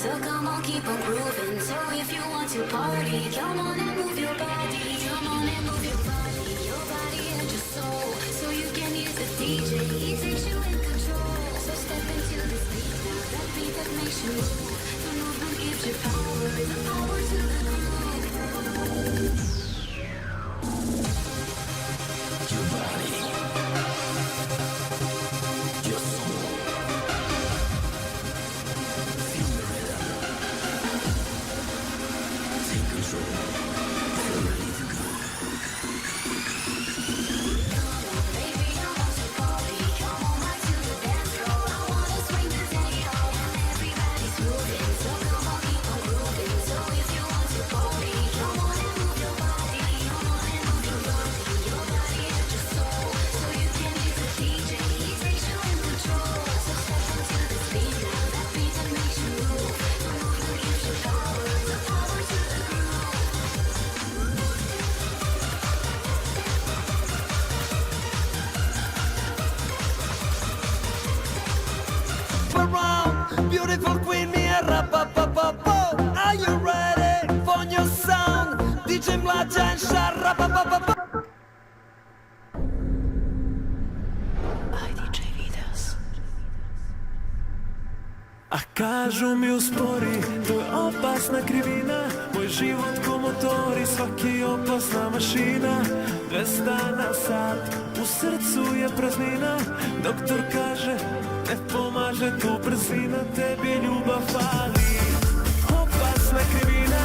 So come on, keep on grooving. So if you want to party, come on and move your body. Come on and move your body and your soul. So you can hear the DJ, he takes you in control. So step into this beat now, that beat that makes you move. The movement gives you power, the power to the groove. Your body, your soul. Feel the rhythm. Take control. Feel ready to go. Come on, baby, I want to party. Come on right to the dance floor. I wanna swing the day out and everybody's moving. So come on, keep on grooving. So if you want to party, come on and move your body. Come on and move your body and your soul. So you can hear the DJ, he takes you in control. So step into the beat now, that beat that makes you move. The movement gives you power, the power to the groove. Around, beautiful queen, me a rap-a-pa-pa-po. Are you ready for your sound? DJ Mlađa and Sharapapapapa. DJ Vidas. A kažu mi uspori, to je opasna krivina. Moj život ko motori, svaki opasna mašina. 200 na sat, u srcu je praznina. Doktor kaže, ne pomaže tu brzina. Tebi ljubav fali, opasna krivina.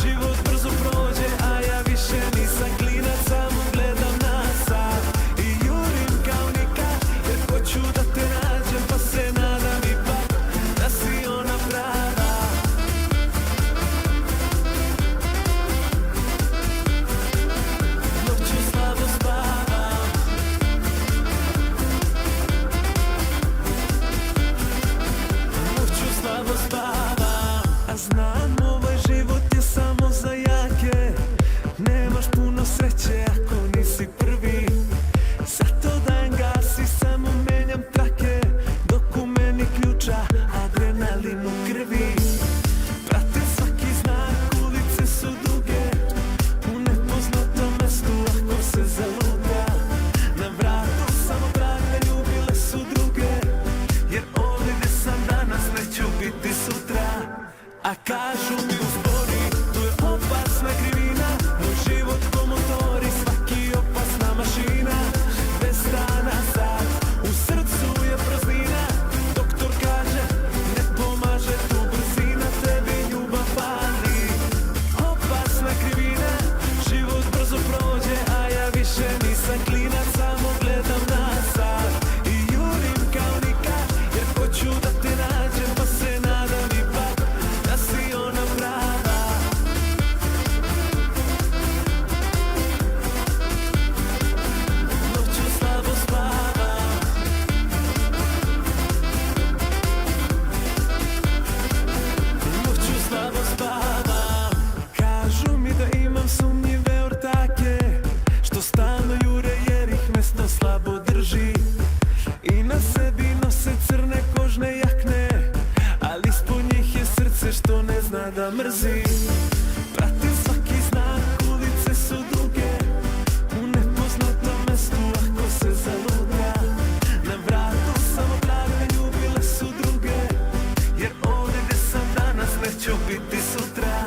Život brzo prođe, a ja više nisam klinac. Samo gledam na sat i jurim kao nikad. Jer hoću da te nađem, pa se nadam ipak da si ona prava. Noću slabo spavam. Noću slabo spavam. A znam, ovaj život je samo za jake. Nemaš puno sreće ako nisi prvi. Zato dajem gas i samo menjam trake. Dok u meni ključa adrenalin u krvi. Pratim svaki znak, ulice su duge. U nepoznatom mestu ako se zaluta. Na vratu samo brate, ljubile su druge. Jer ovdje gdje sam danas neću biti sutra. A kažu mi uspori, to je opasna krivina. Moj život ko motori, svaki opasna mašina. 200 na sat, u srcu je praznina. Doktor kaže, ne pomaže tu brzina. Tebi ljubav fali, opasna krivina. Život brzo prođe, a ja više nisam klinac. Samo gledam na sat i jurim kao nikad. Jer hoću da te nađem, pa se nadam ipak da si ona prava. Noću slabo spavam. Noću slabo spavam. Kažu mi da imam sumnjive ortake, što stalno jure jer ih mesto slabo drži. I na sebi nose crne kožne jakne, ali ispod njih je srce što ne zna da mrzi. Pratim svaki znak, ulice su duge. U nepoznatom mestu ako se zaluta. Na vratu samo glave, ljubile su druge. Jer ovdje gdje sam danas neću biti sutra.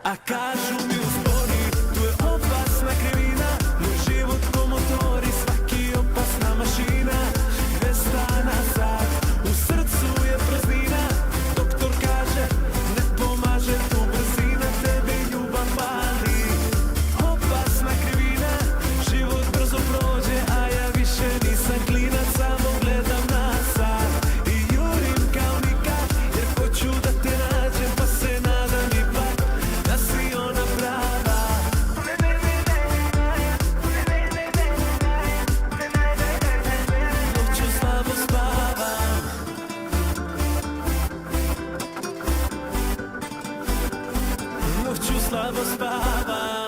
A kažu mi uspori, tu je opasna krivina. Moj život ko motori, svaki opasna mašina. 200 na sat, u srcu je praznina. Doktor kaže, ne pomaže tu brzina. Tebi ljubav fali, opasna krivina. Život brzo prođe, a ja više nisam klinac. Samo gledam na sat i jurim kao nikad. Jer hoću da te nađem, pa se nadam ipak da si ona prava. Noću slabo spavam. Noću slabo spavam.